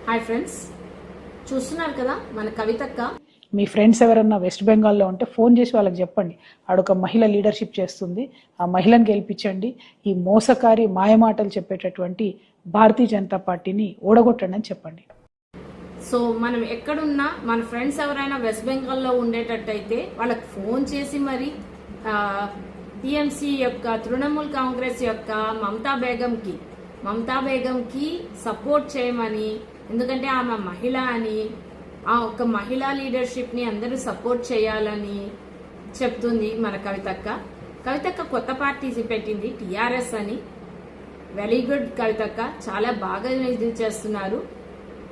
Hi friends, చూస్తున్నారు కదా మన కవితక్క. మీ ఫ్రెండ్స్ ఎవరన్నా వెస్ట్ బెంగాల్లో ఉంటే ఫోన్ చేసి వాళ్ళకి చెప్పండి, ఆడొక మహిళ లీడర్షిప్ చేస్తుంది, ఆ మహిళను గెలిపించండి, ఈ మోసకారి మాయమాటలు చెప్పేటటువంటి భారతీయ జనతా పార్టీని ఓడగొట్టండి అని చెప్పండి. సో మనం ఎక్కడున్నా మన ఫ్రెండ్స్ ఎవరైనా వెస్ట్ బెంగాల్లో ఉండేటట్టయితే వాళ్ళకి ఫోన్ చేసి మరి టీఎంసీ యొక్క తృణమూల్ కాంగ్రెస్ యొక్క మమతా బేగంకి సపోర్ట్ చేయమని, ఎందుకంటే ఆమె మహిళ అని, ఆ ఒక్క మహిళా లీడర్షిప్ ని అందరూ సపోర్ట్ చేయాలని చెప్తుంది మన కవితక్క కొత్త పార్టీ పెట్టింది, టిఆర్ఎస్ అని. వెరీ గుడ్ కవితక్క, చాలా బాగా ఇది చేస్తున్నారు.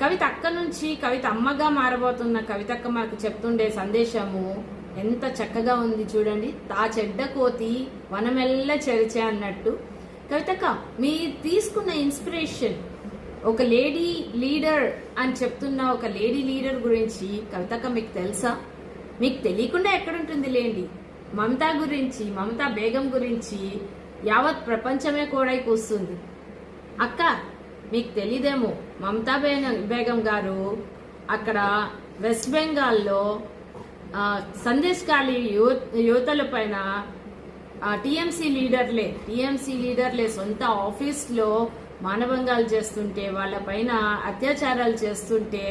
కవిత నుంచి కవిత అమ్మగా మారబోతున్న కవితక్క మనకు చెప్తుండే సందేశము ఎంత చక్కగా ఉంది చూడండి. తా చెడ్డ కోతి వనమెల్ల చెరిచే అన్నట్టు. కవితక్క, మీరు తీసుకున్న ఇన్స్పిరేషన్, ఒక లేడీ లీడర్ అని చెప్తున్న ఒక లేడీ లీడర్ గురించి కవితక్క మీకు తెలుసా? మీకు తెలియకుండా ఎక్కడుంటుంది లేండి. మమతా బేగం గురించి యావత్ ప్రపంచమే కూడా కూస్తుంది. అక్క, మీకు తెలీదేమో, మమతా బేగం గారు అక్కడ వెస్ట్ బెంగాల్లో సందేశకాలి యువతల పైన టీఎంసీ లీడర్లే సొంత ఆఫీస్లో మానభంగాలు చేస్తుంటే, వాళ్ళ పైన అత్యాచారాలు చేస్తుంటే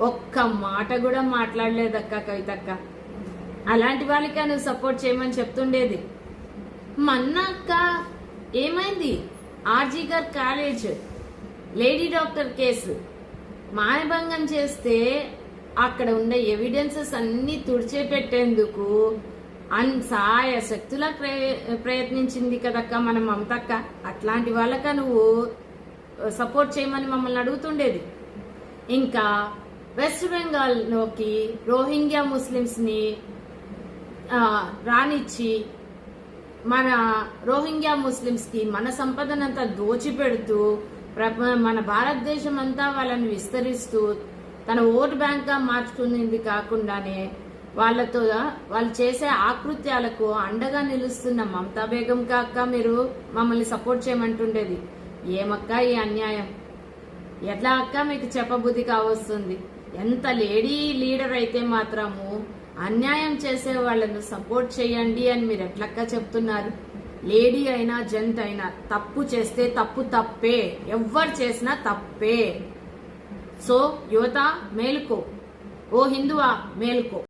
ఒక్క మాట కూడా మాట్లాడలేదక్క కవితక్క. అలాంటి వాళ్ళకి నువ్వు సపోర్ట్ చేయమని చెప్తుండేది. మొన్న అక్క ఏమైంది, ఆర్జీ గారు కాలేజ్ లేడీ డాక్టర్ కేసు మానభంగం చేస్తే అక్కడ ఉన్న ఎవిడెన్సెస్ అన్ని తుడిచేపెట్టేందుకు సాయ శక్తులా ప్రయత్నించింది కదక్క మన మమతక్క. అట్లాంటి వాళ్ళక నువ్వు సపోర్ట్ చేయమని మమ్మల్ని అడుగుతుండేది. ఇంకా వెస్ట్ బెంగాల్లోకి రోహింగ్యా ముస్లిమ్స్ ని రానిచ్చి మన రోహింగ్యా ముస్లిమ్స్ కి మన సంపదనంతా దోచిపెడుతూ మన భారతదేశం అంతా వాళ్ళని విస్తరిస్తూ తన ఓటు బ్యాంక్ గా మార్చుకునేది కాకుండానే వాళ్ళు చేసే ఆకృత్యాలకు అండగా నిలుస్తున్న మమతా బేగం అక్క మీరు మమ్మల్ని సపోర్ట్ చేయమంటుండేది. ఏమక్క ఈ అన్యాయం? ఎట్లా అక్క మీకు చెప్పబుద్ధి కావస్తుంది? ఎంత లేడీ లీడర్ అయితే మాత్రము అన్యాయం చేసే వాళ్ళను సపోర్ట్ చేయండి అని మీరు ఎట్లక్క చెప్తున్నారు? లేడీ అయినా జెంట్ అయినా తప్పు చేస్తే తప్పే, ఎవ్వరు చేసినా తప్పే. సో యువత మేలుకో, ఓ హిందువా మేలుకో.